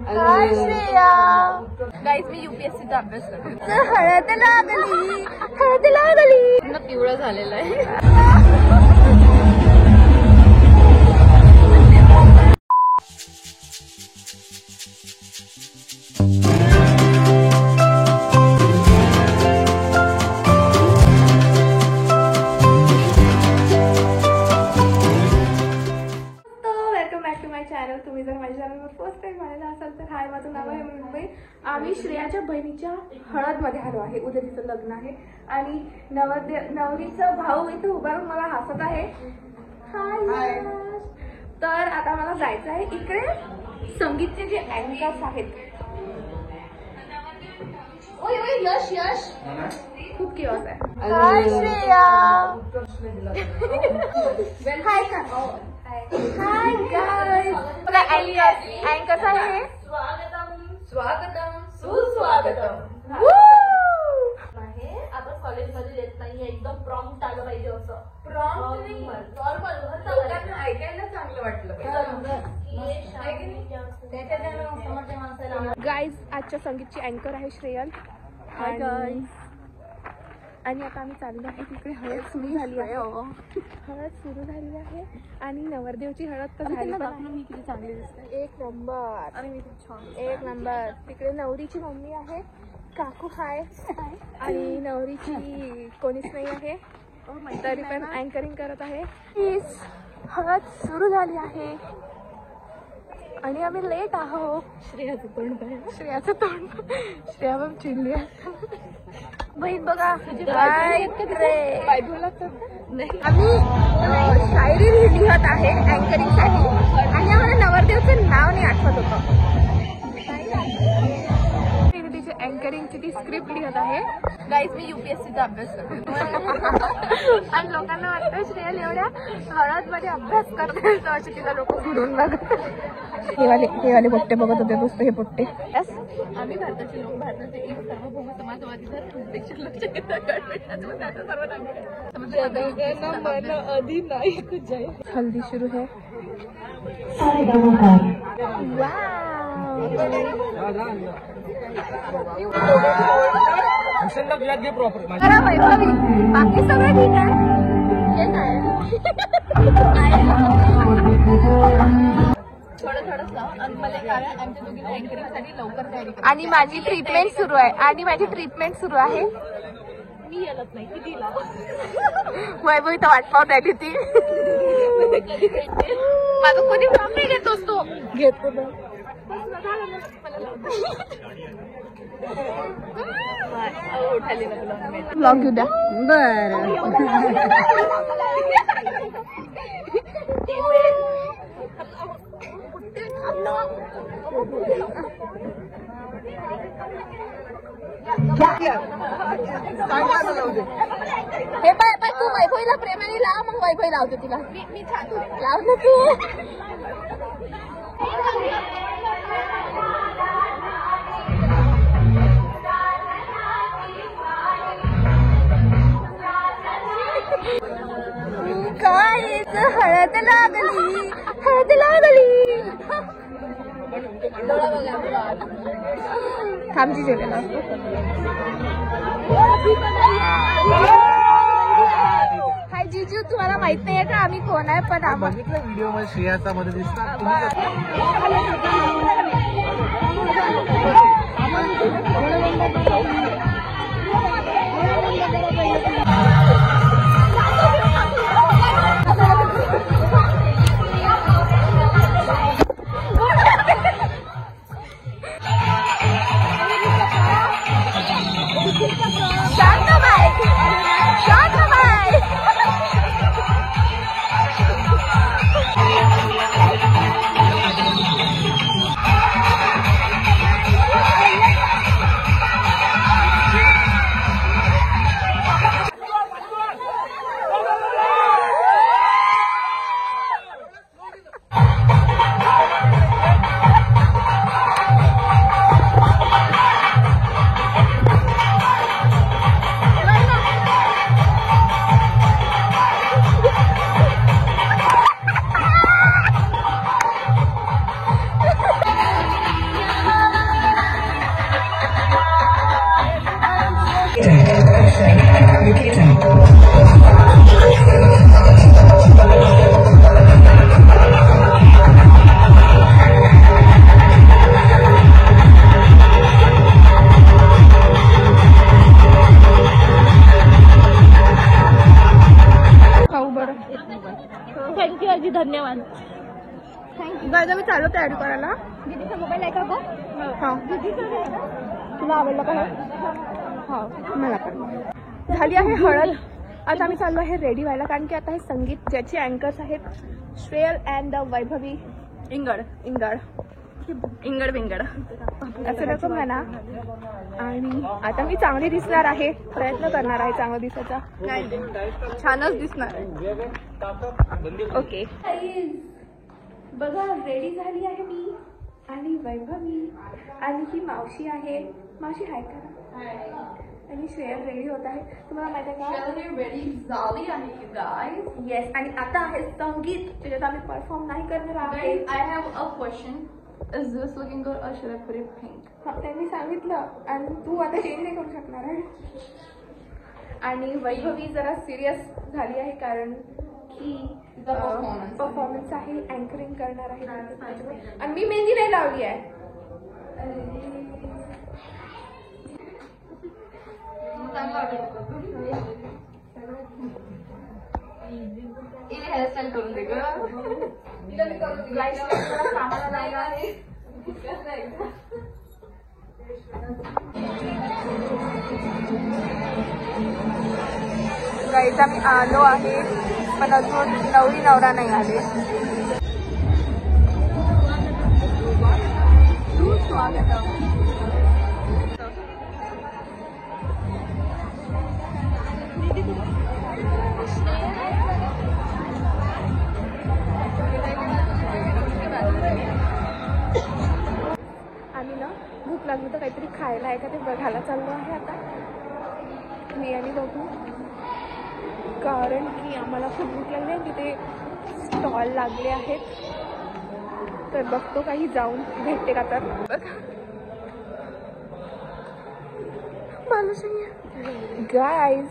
हाय Shreya. Guys मी UPSCचा अभ्यास करते. हळद लागली, हळद लागली. पूर्ण पिवळं झालेलं आहे. तुम्ही जर माझ्या चॅनलवर फर्स्ट टाइम आलेला असाल तर हाय, माझं नाव आहे मुंबई. आम्ही श्रेयाच्या बहिणीच्या हळदमध्ये आलो आहे. उद्या तिचं लग्न आहे आणि नवरीचा भाऊ इथे उभारून मला हसत आहे. हाय. तर आता मला जायचं आहे. इकडे संगीतचे जे अँकर्स आहेत. ओय ओय यश यश खूप किओस आहे. हाय श्रेया. हाय का. Hi guys. बघा अँकर्स आहे. स्वागतम स्वागतम सुस्वागतम. आपण कॉलेजमध्ये देत नाही, एकदम प्रॉम्प्ट आलं पाहिजे. असं प्रॉम्प्ट नाही, नॉर्मल ऐकायला चांगलं वाटलं पाहिजे. गाईज आजच्या संगीतची अँकर आहे श्रेयल. Hi guys. आणि आता आम्ही चाललो आहे तिकडे. हळद सुरू झाली आहे. हळद सुरू झाली आहे आणि नवरदेवची हळद तर झाली. मी किती चांगली दिसते. एक नंबर. आणि मी खूप छान. एक नंबर. तिकडे नवरीची मम्मी आहे, काकू हाय. आणि नवरीची कोणीच नाही आहे, तरी पण अँकरिंग करत आहे. हळद सुरू झाली आहे आणि आम्ही लेट आहोत. श्रेयाचं तोंड पाहिजे. श्रेयाचं तोंड. श्रेया पण चिडली आहे. बहीण बघा आम्ही शायरी लिहित आहे अँकरिंग साठी आणि आम्हाला नवरदेवचं नाव नाही आठवत होतं. तिचे अँकरिंगची ती स्क्रिप्ट लिहित आहे. गाईज मी UPSCचा अभ्यास करते. आणि लोकांना वाटतं श्रेयल एवढ्या हळद मध्ये अभ्यास करते तर असे तिला लोक घुरून बघत. हे वाले पोट्टे बघत होते दोस्त. हे पोट्टे. आम्ही भारताचे लोक भारताचे एक सार्वभौम समाजवादी हल्दी शुरू है. वैभवी बाकी सगळं ठीक आहे. आणि माझी ट्रीटमेंट सुरू आहे. मी येत नाही किती वैभवी तर वाट पाहत आहे ती. माझं कोणी काम नाही घेतोस तो. घेतो ब्लॉग घेऊ द्या. बरं हे पाय तू वैभवीला प्रेमाने लाव, मग वैभवी लावते तुला. मी लावते तू. काय हळद लागली, हळद लागली. थांबची जेवलेला हाय जीजू. तुम्हाला माहित नाहीये का आम्ही कोण आहे? पण आम्ही व्हिडिओ मध्ये श्रेयाचा मध्ये दिसतात. थँक्यू आजी, धन्यवाद. गाईज आम्ही चाललो तयारी करायला. दीदीचा मोबाईल आहे का गो? हां. तुला आवडला का? हो मला पण. झाली आहे हळद. आता आम्ही चाललो आहे रेडी व्हायला, कारण की आता हे संगीत ज्याची अँकर्स आहेत श्रेयल अँड वैभवी इंगड बिंगड असं नको म्हणा. आणि आता मी चांगली दिसणार आहे, प्रयत्न करणार आहे चांगलं दिसायचा. नाही छानच दिसणार आहे. ओके बघा रेडी झाली आहे मी आणि वैभवी आणि ही मावशी आहे. मावशी हाय करा. आणि श्रेयल रेडी होत आहे. तुम्हाला माहिती आहे का? येस. आणि आता आहे संगीत, त्याच्यात आम्ही परफॉर्म नाही करणार आहोत. I have a question. Is this looking good or should I put it pink? त्यांनी सांगितलं आणि तू आता चेंज नाही करू शकणार आहे. आणि वैभवी जरा सिरियस झाली आहे, कारण की परफॉर्मन्स आहे, अँकरिंग करणार आहे. आणि मी मेहंदी नाही लावली आहे. हेअरस्टाईल करून दे गं. कामाला नाही आहे. गाईज आम्ही आलो आहे, पण अजून नवरी नवरा नाही आले. आम्ही ना भूक लागली तर काहीतरी खायला आहे का ते बघायला चाललो आहे आता मी आणि बघू, कारण की आम्हाला खूप भूक लागली आहे. तिथे स्टॉल लागले आहेत, तर बघतो काही जाऊन भेटते का. तर गाईज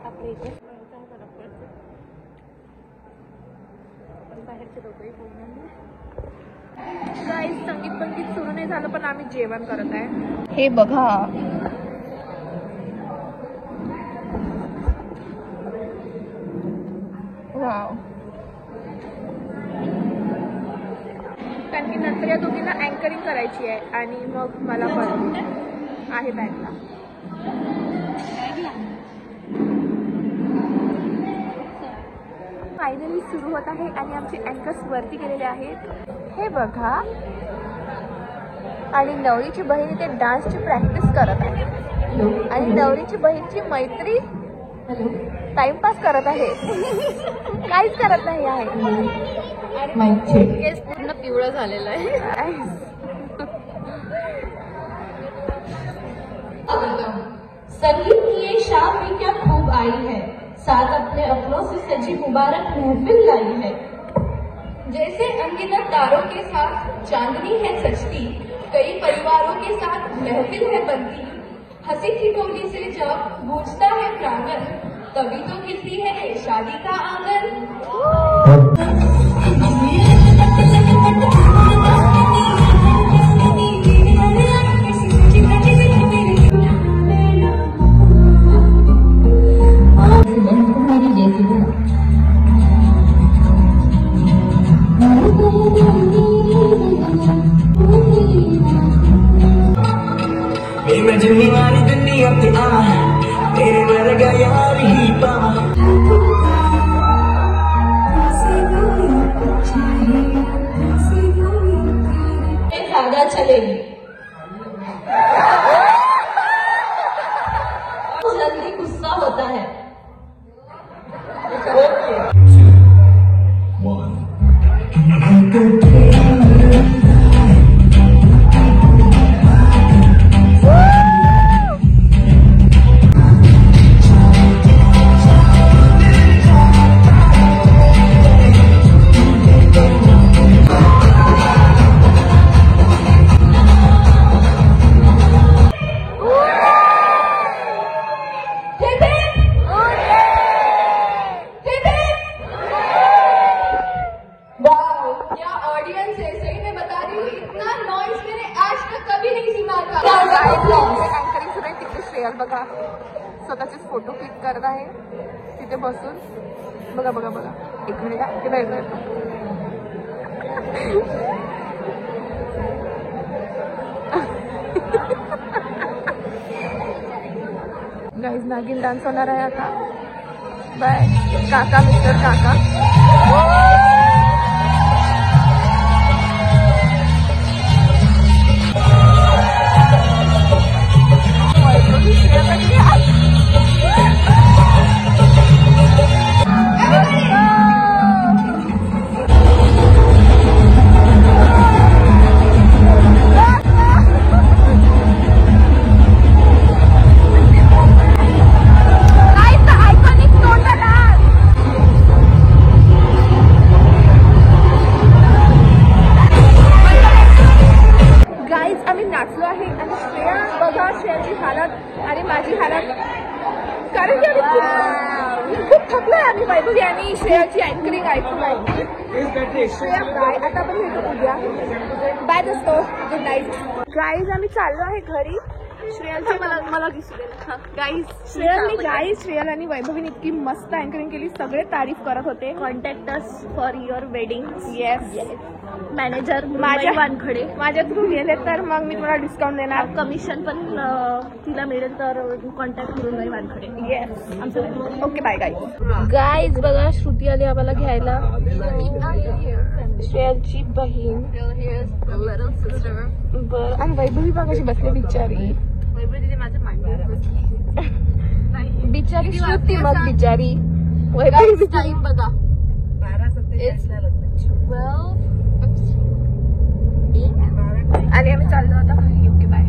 आपल्या इथे बाहेरचे लोकही बोलणार. गाईज संगीत सुरू नाही झालं, पण आम्ही जेवण करत आहे. हे बघा वाव. कारण की नंतर या दोघींना अँकरिंग करायची आहे आणि मग मला पण आहे बॅगला. फायनली सुरू होत आहे आणि आमचे अँकर्स वरती गेलेले आहेत. हे बघा. आणि नवरीची बहीण ते डान्सची प्रॅक्टिस करत आहे आणि नवरीची बहीणची मैत्री टाइमपास करत आहे. काहीच करत नाही आहे. केस पूर्ण पिवळं झालेलं आहे. संगीत की ये शाम भी क्या खूब आई है, साथ अपने अपनों से सजी मुबारक महफिल लाई है. जैसे अंगिनत तारों के साथ चांदनी है सजती, कई परिवारों के साथ महफिल है बनती. हंसी ठिठोली से जब गूंजता है प्रांगण, तभी तो खिलती है ये शादी का आंगन. मैं जिंदगी वाली दुनिया पे आवा, तेरे वर्गा यार ही पावा. ज्यादा चलेगी, जल्दी गुस्सा होता है. वाओ, क्या ऑडियंस है, सही में बता रही हूँ, इतना नॉइज मैंने आज तक कभी नहीं सुना था। अँकरिंग सुरू आहे तिकडे श्रेयल बघा स्वतःचेच फोटो क्लिक करत आहे तिथे बसून. बघा बघा बघा, एक मिनिट हा, एक मिनिट. गाईज नागिन डान्स होणार आहे आता. बाय काका, मिस्टर काका. नाचलो आहे आणि श्रेया बघा, श्रेयाची हालत आणि माझी हालत, कारण की खूप थकलोय आम्ही वैभवी आणि श्रेयाची अँकरिंग ऐकून. श्रेया बाय, आता आपण भेटू उद्या. बाय दोस्तो, गुड नाईट. गाईज आम्ही चाललो आहे घरी. श्रेयाची मला दिसू दे गाईज. श्रेयल आणि वैभवीने इतकी मस्त अँकरिंग केली, सगळे तारीफ करत होते. Contact us for your wedding. Yes, manager माझ्या वानखडे. माझ्या थ्रू गेले तर मग मी तुम्हाला डिस्काउंट देणार. कमिशन पण तिला मिळेल तर कॉन्टॅक्ट करून नाही वानखडे. येस, आमचं. Okay bye guys. बघा श्रुती आली आम्हाला घ्यायला, श्रेयाची बहीण. बरं, आणि वैभवी बघा कशी बसली बिचारी. बिचारी श्रुती, मग बिचारी वैभवी. टाइम बघा, आणि आम्ही चाललो आता घरी. Okay bye.